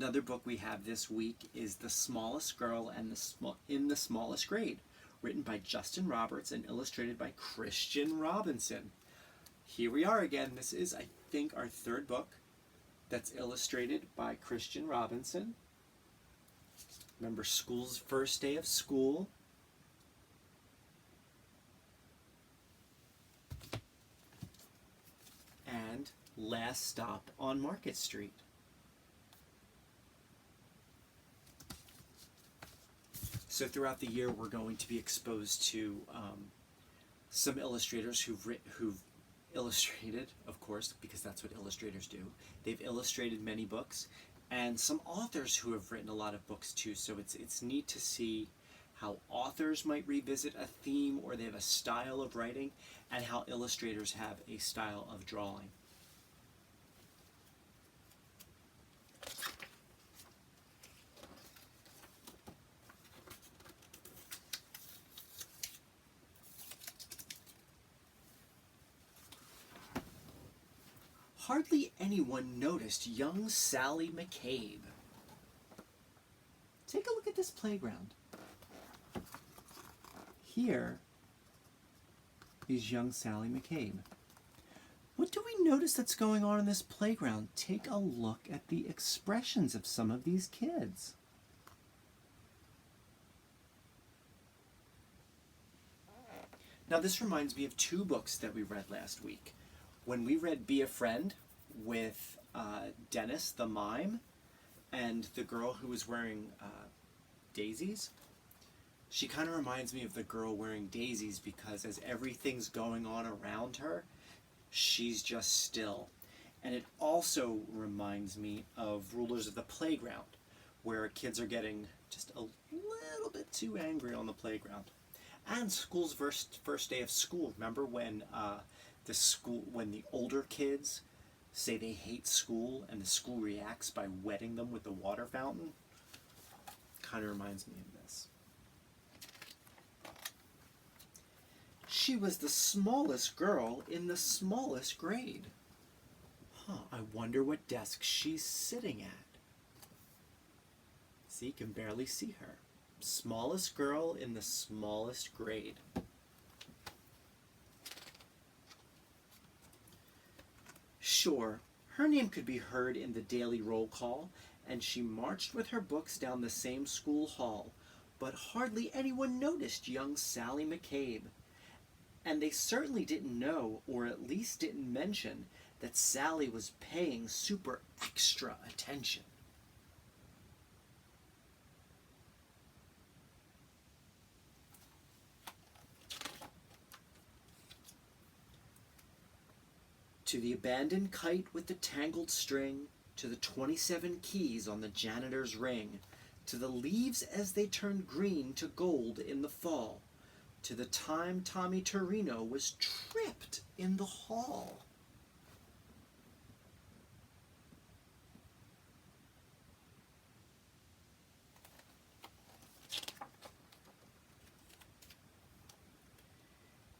Another book we have this week is The Smallest Girl and in the Smallest Grade, written by Justin Roberts and illustrated by Christian Robinson. Here we are again. This is, I think, our third book that's illustrated by Christian Robinson. Remember, school's first day of school. And Last Stop on Market Street. So throughout the year, we're going to be exposed to some illustrators who've illustrated, of course, because that's what illustrators do. They've illustrated many books, and some authors who have written a lot of books too. So it's neat to see how authors might revisit a theme, or they have a style of writing, and how illustrators have a style of drawing. Hardly anyone noticed young Sally McCabe. Take a look at this playground. Here is young Sally McCabe. What do we notice that's going on in this playground? Take a look at the expressions of some of these kids. Now this reminds me of two books that we read last week. When we read Be a Friend with Dennis the Mime and the girl who was wearing daisies, she kind of reminds me of the girl wearing daisies, because as everything's going on around her, she's just still. And it also reminds me of Rulers of the Playground, where kids are getting just a little bit too angry on the playground. And school's first day of school. Remember when when the older kids say they hate school and the school reacts by wetting them with the water fountain? Kind of reminds me of this. She was the smallest girl in the smallest grade. I wonder what desk she's sitting at. See, you can barely see her. Smallest girl in the smallest grade. Sure, her name could be heard in the daily roll call, and she marched with her books down the same school hall, but hardly anyone noticed young Sally McCabe. And they certainly didn't know, or at least didn't mention, that Sally was paying super extra attention. To the abandoned kite with the tangled string, to the 27 keys on the janitor's ring, to the leaves as they turned green to gold in the fall, to the time Tommy Torino was tripped in the hall.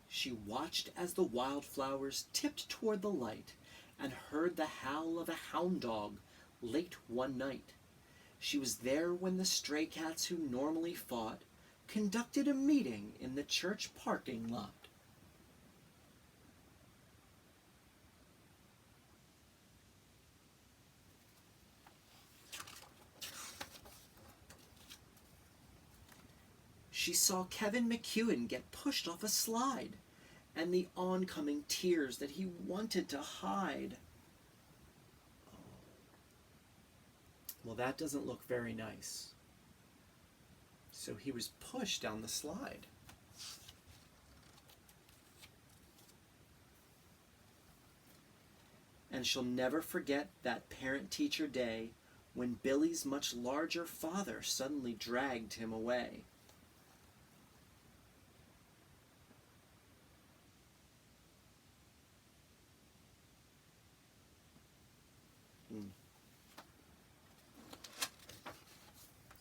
She watched as the wildflowers tipped toward the light, and heard the howl of a hound dog late one night. She was there when the stray cats who normally fought conducted a meeting in the church parking lot. She saw Kevin McEwen get pushed off a slide, and the oncoming tears that he wanted to hide. Well, that doesn't look very nice. So he was pushed down the slide. And she'll never forget that parent-teacher day when Billy's much larger father suddenly dragged him away.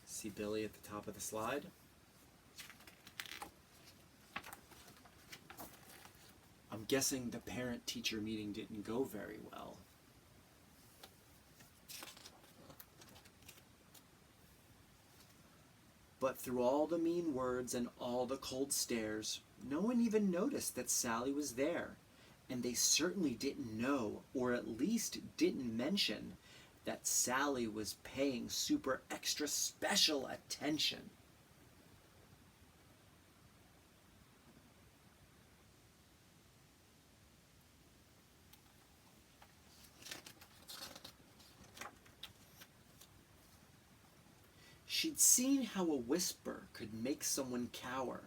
See Billy at the top of the slide? I'm guessing the parent-teacher meeting didn't go very well. But through all the mean words and all the cold stares, no one even noticed that Sally was there. And they certainly didn't know, or at least didn't mention, that Sally was paying super extra special attention. She'd seen how a whisper could make someone cower,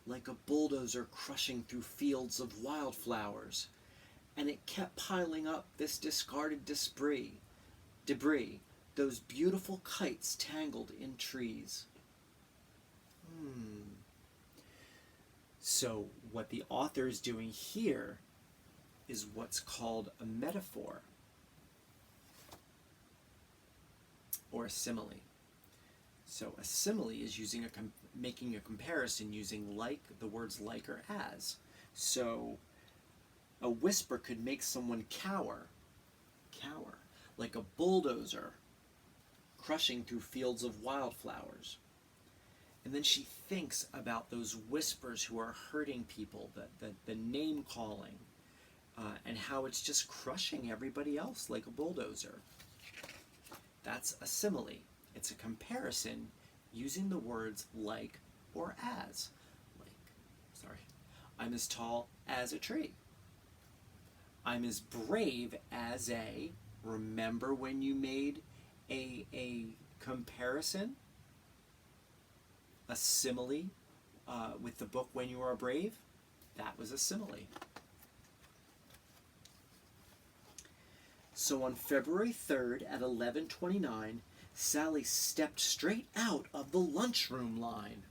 like a bulldozer crushing through fields of wildflowers, and it kept piling up this discarded debris, those beautiful kites tangled in trees. So what the author is doing here is what's called a metaphor, or a simile. So a simile is making a comparison using like, the words like or as. So a whisper could make someone cower, like a bulldozer crushing through fields of wildflowers. And then she thinks about those whispers who are hurting people, the name calling, and how it's just crushing everybody else like a bulldozer. That's a simile. It's a comparison using the words like or as. I'm as tall as a tree. I'm as brave as a, remember when you made a comparison, a simile, with the book When You Are Brave? That was a simile. So on February 3rd at 11:29, Sally stepped straight out of the lunchroom line.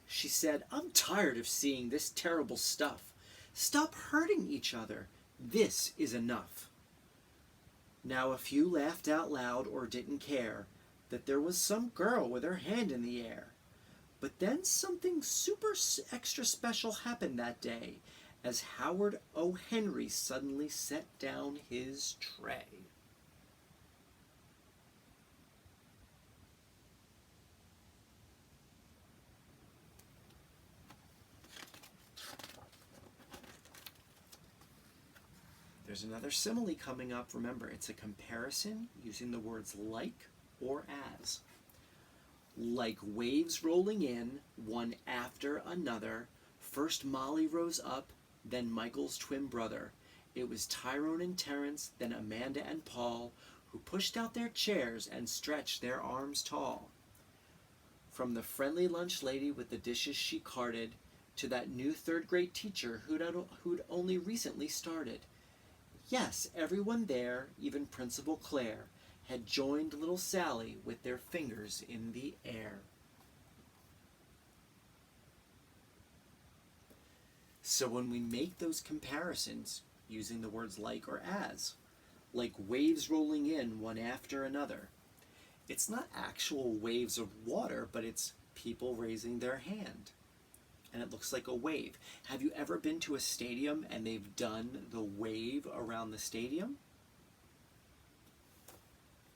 She said, "I'm tired of seeing this terrible stuff. Stop hurting each other. This is enough." Now a few laughed out loud or didn't care that there was some girl with her hand in the air. But then something super extra special happened that day as Howard O. Henry suddenly set down his tray. There's another simile coming up. Remember, it's a comparison using the words like or as. Like waves rolling in, one after another, first Molly rose up, then Michael's twin brother. It was Tyrone and Terence, then Amanda and Paul, who pushed out their chairs and stretched their arms tall. From the friendly lunch lady with the dishes she carted, to that new third-grade teacher who'd only recently started. Yes, everyone there, even Principal Claire, had joined little Sally with their fingers in the air. So when we make those comparisons using the words like or as, like waves rolling in one after another, it's not actual waves of water, but it's people raising their hand. And it looks like a wave. Have you ever been to a stadium and they've done the wave around the stadium?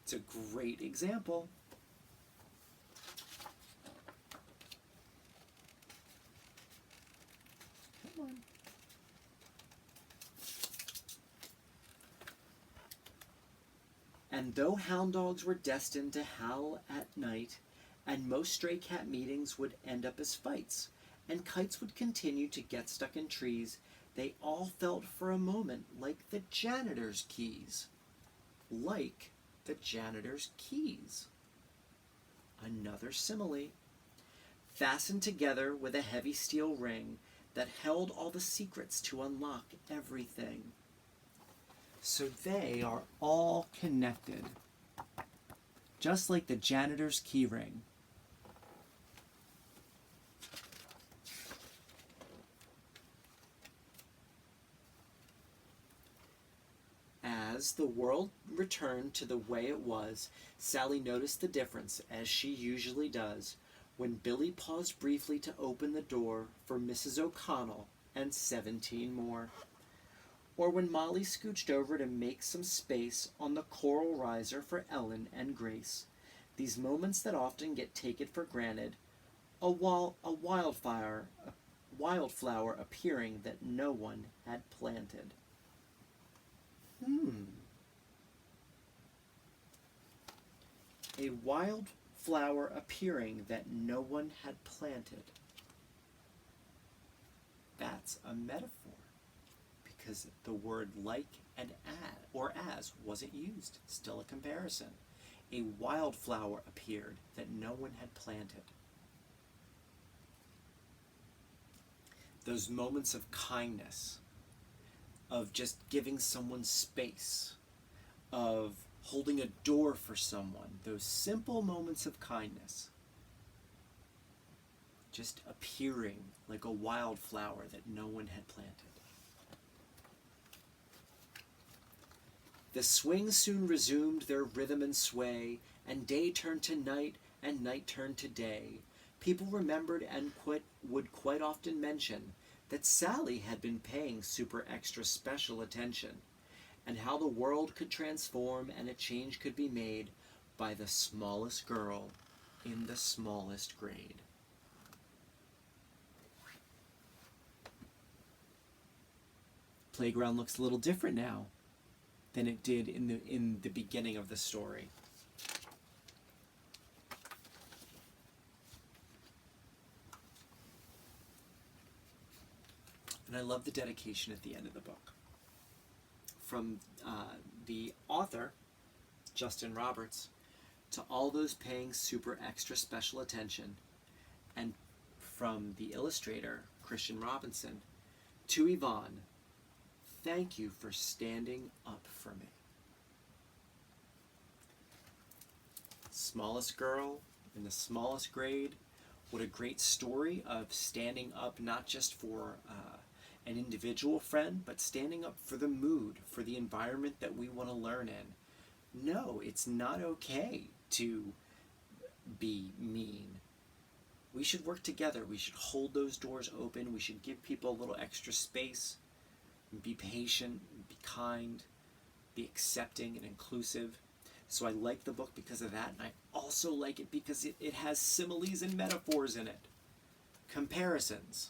It's a great example. Come on. And though hound dogs were destined to howl at night, and most stray cat meetings would end up as fights, and kites would continue to get stuck in trees, they all felt for a moment like the janitor's keys. Like the janitor's keys. Another simile. Fastened together with a heavy steel ring that held all the secrets to unlock everything. So they are all connected. Just like the janitor's key ring. As the world returned to the way it was, Sally noticed the difference, as she usually does, when Billy paused briefly to open the door for Mrs. O'Connell and 17 more. Or when Molly scooched over to make some space on the coral riser for Ellen and Grace. These moments that often get taken for granted, a wildflower appearing that no one had planted. A wildflower appearing that no one had planted. That's a metaphor, because the word like and as wasn't used. Still a comparison. A wildflower appeared that no one had planted. Those moments of kindness, of just giving someone space, of holding a door for someone, those simple moments of kindness, just appearing like a wildflower that no one had planted. The swings soon resumed their rhythm and sway, and day turned to night, and night turned to day. People remembered and would quite often mention that Sally had been paying super extra special attention, and how the world could transform and a change could be made by the smallest girl in the smallest grade. Playground looks a little different now than it did in the beginning of the story. And I love the dedication at the end of the book. From the author, Justin Roberts, to all those paying super extra special attention, and from the illustrator, Christian Robinson, to Yvonne, thank you for standing up for me. Smallest girl in the smallest grade. What a great story of standing up not just for an individual friend, but standing up for the mood, for the environment that we want to learn in. No, it's not okay to be mean. We should work together. We should hold those doors open. We should give people a little extra space. Be patient, be kind, be accepting and inclusive. So I like the book because of that, and I also like it because it has similes and metaphors in it. Comparisons.